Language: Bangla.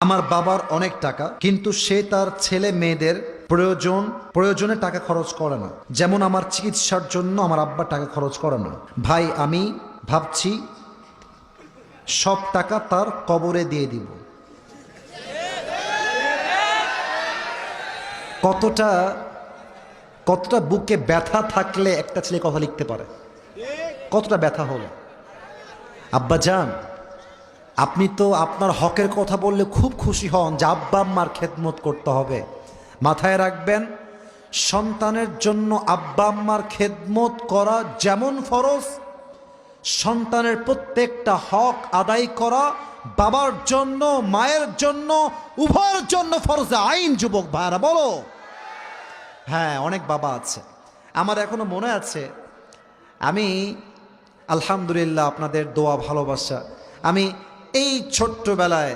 আমার বাবার অনেক টাকা, কিন্তু সে তার ছেলে মেয়েদের প্রয়োজনে টাকা খরচ করে না। যেমন আমার চিকিৎসার জন্য আমার আব্বা টাকা খরচ করে না। ভাই, আমি ভাবছি সব টাকা তার কবরে দিয়ে দিব। কতটা কতটা বুকে ব্যথা থাকলে একটা ছেলে কথা লিখতে পারে? কতটা ব্যথা হলো? আব্বা যান, আপনি তো আপনার হকের কথা বললে খুব খুশি হন যে আব্বা আম্মার খেদমত করতে হবে। মাথায় রাখবেন, সন্তানের জন্য আব্বা আম্মার খেদমত করা যেমন ফরজ, সন্তানের প্রত্যেকটা হক আদায় করা বাবার জন্য মায়ের জন্য উভয়ের জন্য ফরজে আইন। যুবক ভাইরা বলো। হ্যাঁ, অনেক বাবা আছে। আমার এখনো মনে আছে, আমি আলহামদুলিল্লাহ আপনাদের দোয়া ভালোবাসা, আমি এই ছোট্টবেলায়